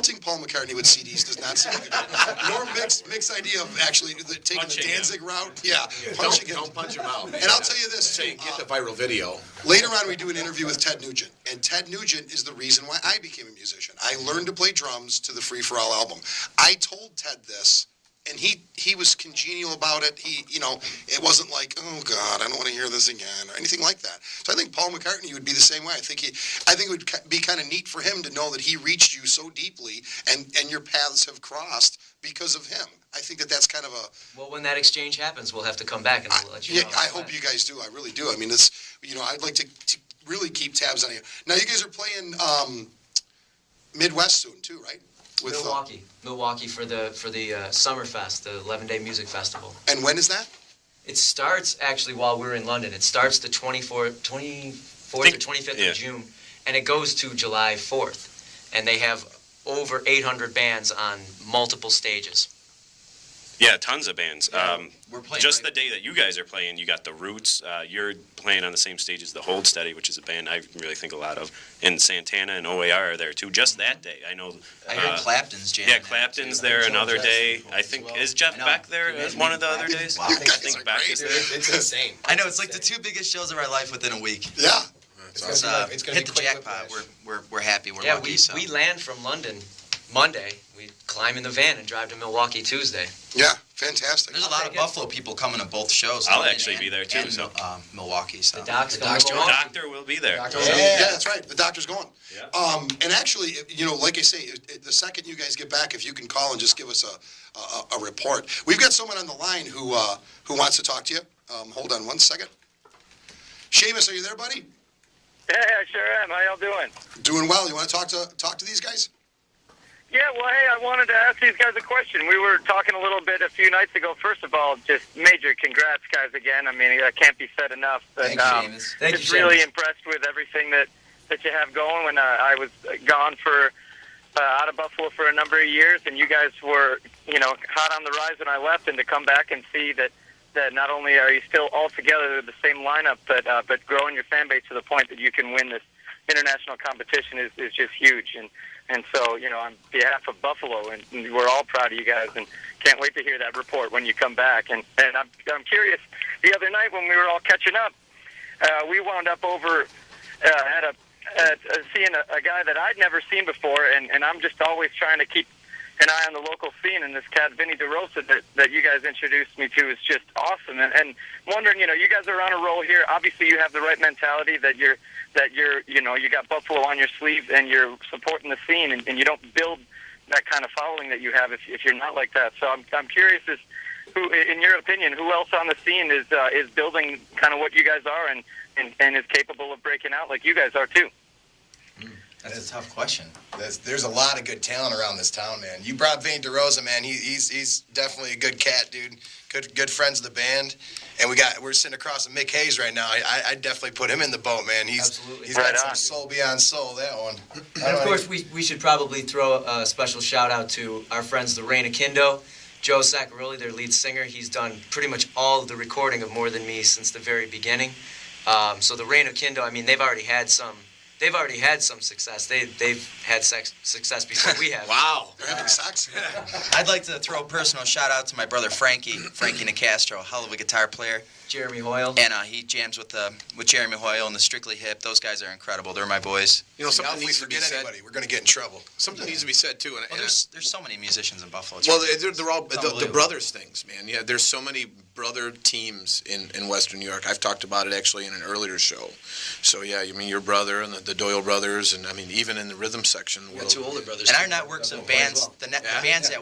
pelting Paul McCartney with CDs does not seem like a good. Your mixed idea of actually taking Punching the Danzig him. route. Yeah, punching him. Don't punch him out. And I'll tell you this, Say, get the viral video. later on, we do an interview with Ted Nugent, and Ted Nugent is the reason why I became a musician. I learned to play drums to the Free for All album. I told Ted this, and he was congenial about it. It wasn't like, oh God, I don't want to hear this again or anything like that. So I think Paul McCartney would be the same way. I think it would be kind of neat for him to know that he reached you so deeply, and your paths have crossed because of him. I think that's kind of a... Well, when that exchange happens, we'll have to come back and we'll let you know. Yeah, I hope you guys do. I really do. I mean, I'd like to really keep tabs on you. Now, you guys are playing Midwest soon, too, right? With Milwaukee for the Summerfest, the 11-day music festival. And when is that? It starts actually while we're in London. It starts the 24th or 25th of June, and it goes to July 4th. And they have over 800 bands on multiple stages. Yeah, tons of bands. We're playing just the day that you guys are playing, you got the Roots. You're playing on the same stage as the Hold Steady, which is a band I really think a lot of. And Santana and OAR are there too. Just that day, I know. I heard Clapton's jamming. Yeah, Clapton's there another day. I think is Jeff Beck there one of the other days? Wow. I think Beck is there. It's insane. I know, it's like the two biggest shows of our life within a week. Yeah. It's hit the jackpot. We're happy. We're lucky. We land from London Monday. We climb in the van and drive to Milwaukee Tuesday. Yeah, fantastic. There's a lot of Buffalo people coming to both shows. I'll actually be there too. And Milwaukee. So. The Doc's The coming to Milwaukee. doctor will be there. Yeah, that's right. The doctor's going. Yeah. And actually, like I say, the second you guys get back, if you can call and just give us a report. We've got someone on the line who wants to talk to you. Hold on one second. Seamus, are you there, buddy? Yeah, I sure am. How y'all doing? Doing well. You want to talk to these guys? Yeah, well, hey, I wanted to ask these guys a question. We were talking a little bit a few nights ago. First of all, just major congrats, guys, again. I mean, that can't be said enough. But, Thank you, Seamus. Thank just you, really Seamus. impressed with everything that you have going. When I was gone for out of Buffalo for a number of years, and you guys were, hot on the rise when I left, and to come back and see that not only are you still all together, the same lineup, but growing your fan base to the point that you can win this international competition is just huge. And so, on behalf of Buffalo, and we're all proud of you guys, and can't wait to hear that report when you come back. And I'm curious, the other night when we were all catching up, we wound up over at seeing a guy that I'd never seen before, and I'm just always trying to keep an eye on the local scene, and this cat, Vinny DeRosa, that you guys introduced me to is just awesome. And wondering, you guys are on a roll here. Obviously, you have the right mentality that you got Buffalo on your sleeve, and you're supporting the scene, and you don't build that kind of following that you have if you're not like that. So I'm curious, who, in your opinion, who else on the scene is building kind of what you guys are and is capable of breaking out like you guys are too? That's a tough question. There's a lot of good talent around this town, man. You brought Vinny DeRosa, man. He's definitely a good cat, dude. Good friends of the band, and we're sitting across from Mick Hayes right now. I definitely put him in the boat, man. He's got some soul beyond soul, that one. And of course, we should probably throw a special shout out to our friends, the Reign Akindo. Joe Saccarelli, their lead singer, he's done pretty much all of the recording of More Than Me since the very beginning. So the Reign Akindo, I mean, they've already had some success. They've had success before we have. Wow, they're having sex. I'd like to throw a personal shout out to my brother Frankie Nicastro, a hell of a guitar player. Jeremy Hoyle. And he jams with Jeremy Hoyle and the Strictly Hip. Those guys are incredible. They're my boys. Something needs to be said. We're going to get in trouble. Something needs to be said too. And there's so many musicians in Buffalo. They're all the brothers things, man. Yeah, there's so many brother teams in Western New York. I've talked about it actually in an earlier show. So yeah, I mean your brother and the Doyle brothers, and I mean even in the rhythm section. We got two older brothers. And our networks of bands, the bands that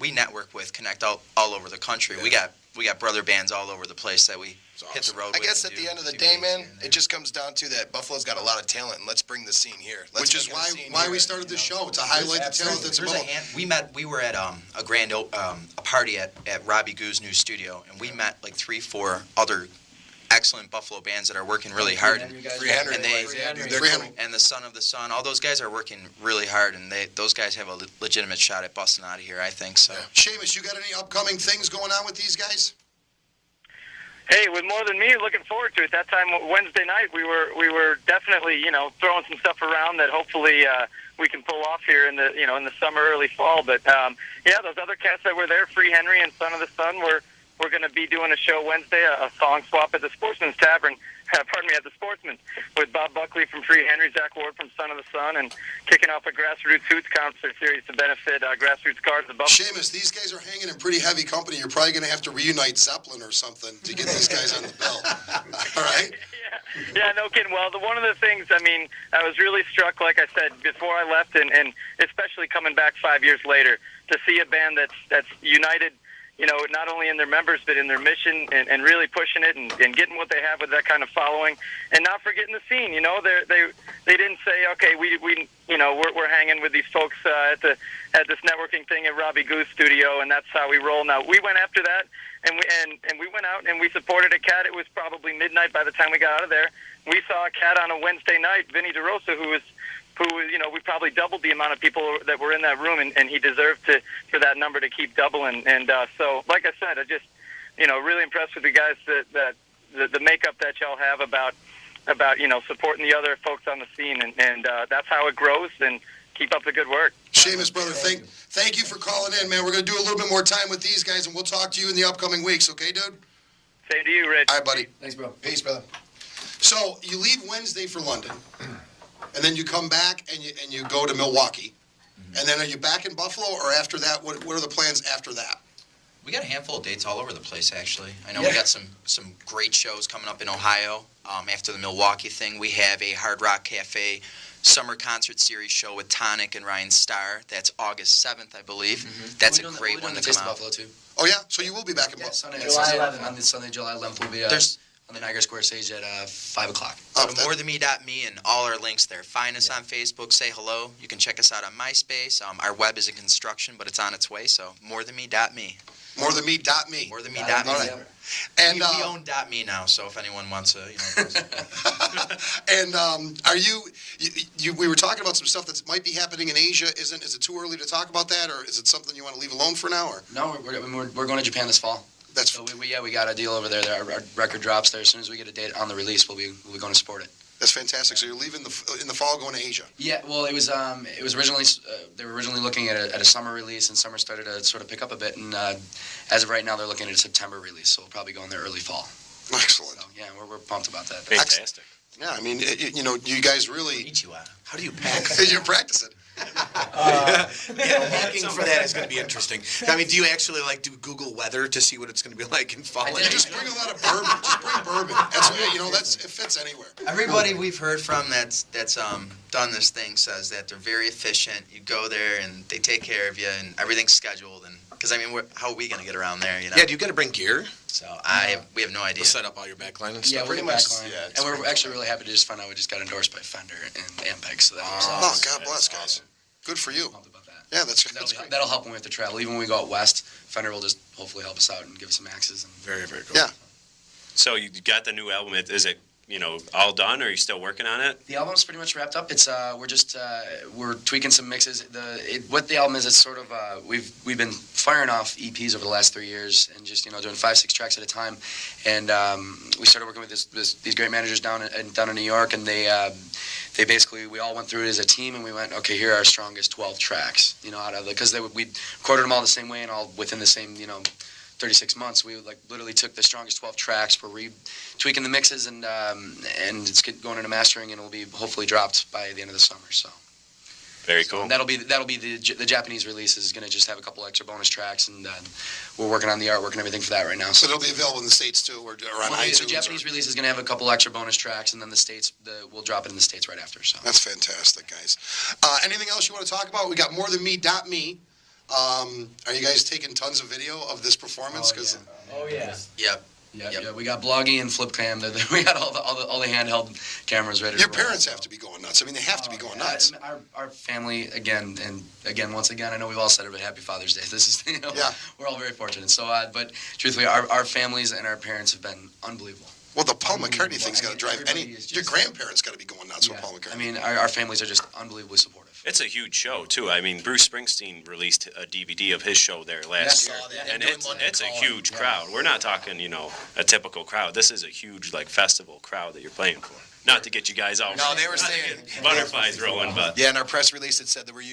we network with connect all over the country. Yeah. We got brother bands all over the place that we hit the road with. I guess at the end of the day, man, it just comes down to that Buffalo's got a lot of talent, and let's bring the scene here. Which is why we started this show, to highlight the talent that's above. We were at a party at Robbie Goo's new studio, and we met like 3-4 other excellent Buffalo bands that are working really hard. And the Son of the Sun, all those guys are working really hard, and those guys have a legitimate shot at busting out of here, I think so. Seamus, you got any upcoming things going on with these guys? Hey, with More Than Me, looking forward to it. That time Wednesday night, we were definitely throwing some stuff around that hopefully we can pull off here in the in the summer, early fall. But yeah, those other cats that were there, Free Henry and Son of the Sun, we're going to be doing a show Wednesday, a song swap at the Sportsman's Tavern. Pardon me, at the Sportsman's with Bob Buckley from Free Henry, Zach Ward from Son of the Sun, and kicking off a Grassroots Hoots concert series to benefit Grassroots Cars of Buffalo. Seamus, these guys are hanging in pretty heavy company. You're probably going to have to reunite Zeppelin or something to get these guys on the bill. All right? Yeah, no kidding. Well, one of the things, I mean, I was really struck, like I said, before I left, and especially coming back 5 years later, to see a band that's united, not only in their members, but in their mission, and really pushing it and getting what they have with that kind of following, and not forgetting the scene. They didn't say, okay, we're hanging with these folks at this networking thing at Robbie Goose Studio, and that's how we roll. Now, we went after that, and we went out and we supported a cat. It was probably midnight by the time we got out of there. We saw a cat on a Wednesday night, Vinny DeRosa, who we probably doubled the amount of people that were in that room, and he deserved for that number to keep doubling. And so, like I said, I just, really impressed with the guys that the makeup that y'all have about supporting the other folks on the scene, and that's how it grows. And keep up the good work. Seamus, brother, thank you for calling in, man. We're going to do a little bit more time with these guys, and we'll talk to you in the upcoming weeks, okay, dude? Same to you, Rich. All right, buddy. Thanks, bro. Peace, brother. So you leave Wednesday for London, and then you come back and you go to Milwaukee, and then are you back in Buffalo, or after that, what are the plans after that? We got a handful of dates all over the place, actually. I know we got some great shows coming up in Ohio. After the Milwaukee thing, we have a Hard Rock Cafe summer concert series show with Tonic and Ryan Starr. That's August 7th, I believe. Mm-hmm. That's a great one to come out. Buffalo too. Oh, yeah? So you will be back in Buffalo? July 11th. On Sunday, July 11th, we'll be on the Niagara Square stage at 5 o'clock. Go to morethanme.me and all our links there. Find us on Facebook, say hello. You can check us out on MySpace. Our web is in construction, but it's on its way, so morethanme.me. Morethanme.me. Morethanme.me. All right. And we own .me now, so if anyone wants to, And are you? We were talking about some stuff that might be happening in Asia. Is it too early to talk about that, or is it something you want to leave alone for now? Or no, we're going to Japan this fall. So we got a deal over there. Our record drops there. As soon as we get a date on the release, we'll be going to support it. That's fantastic. So you're leaving in the fall, going to Asia. Yeah. Well, it was originally they were originally looking at a summer release, and summer started to sort of pick up a bit. And as of right now, they're looking at a September release. So we'll probably go in there early fall. Excellent. So, yeah, we're pumped about that. Fantastic. Yeah, I mean, you guys really. How do you pack? You're practicing. Packing for that is going to be interesting. I mean, do you actually do Google weather to see what it's going to be like in fall? Just bring a lot of bourbon. Just bring bourbon. That's it fits anywhere. Everybody we've heard from that's done this thing says that they're very efficient. You go there and they take care of you, and everything's scheduled. And because how are we going to get around there? Yeah, do you got to bring gear? So we have no idea. To set up all your backline and stuff. Yeah, pretty much. And we're actually really happy to just find out we just got endorsed by Fender and Ampex. So God bless, guys. Good for you. About that. Yeah, that's great. That'll help when we have to travel. Even when we go out west, Fender will just hopefully help us out and give us some axes. And very, very cool. Yeah. So you got the new album. Is it all done, or are you still working on it? The album's pretty much wrapped up. It's we're tweaking some mixes. What the album is, it's sort of we've been firing off EPs over the last 3 years and just doing 5-6 tracks at a time. And we started working with these great managers down in New York, and they basically, we all went through it as a team, and we went, okay, here are our strongest 12 tracks, out of because we recorded them all the same way and all within the same 36 months. We literally took the strongest 12 tracks. We're tweaking the mixes, and it's going into mastering, and it'll be hopefully dropped by the end of the summer. So very cool. And that'll be the Japanese release is going to just have a couple extra bonus tracks, and we're working on the artwork and everything for that right now. So it'll be available in the States too, or on iTunes. The Japanese release is going to have a couple extra bonus tracks, and then the States we'll drop it in the States right after. So that's fantastic, guys. Anything else you want to talk about? We got morethanme.me. Are you guys taking tons of video of this performance? Oh yeah. Yep. Yeah, we got Bloggy and Flipcam. We got all the handheld cameras ready. Your parents have to be going nuts. I mean, they have to be going nuts. Our family, once again, I know we've all said it, but Happy Father's Day. This is, we're all very fortunate. So, but truthfully, our families and our parents have been unbelievable. Well, the Paul McCartney thing's got to drive your grandparents got to be going nuts with Paul McCartney. I mean, our families are just unbelievably supportive. It's a huge show too. I mean, Bruce Springsteen released a DVD of his show there last year, and it's a huge crowd. We're not talking, a typical crowd. This is a huge festival crowd that you're playing for. Not to get you guys all No, they were saying butterflies rolling, but yeah. In our press release, it said that we're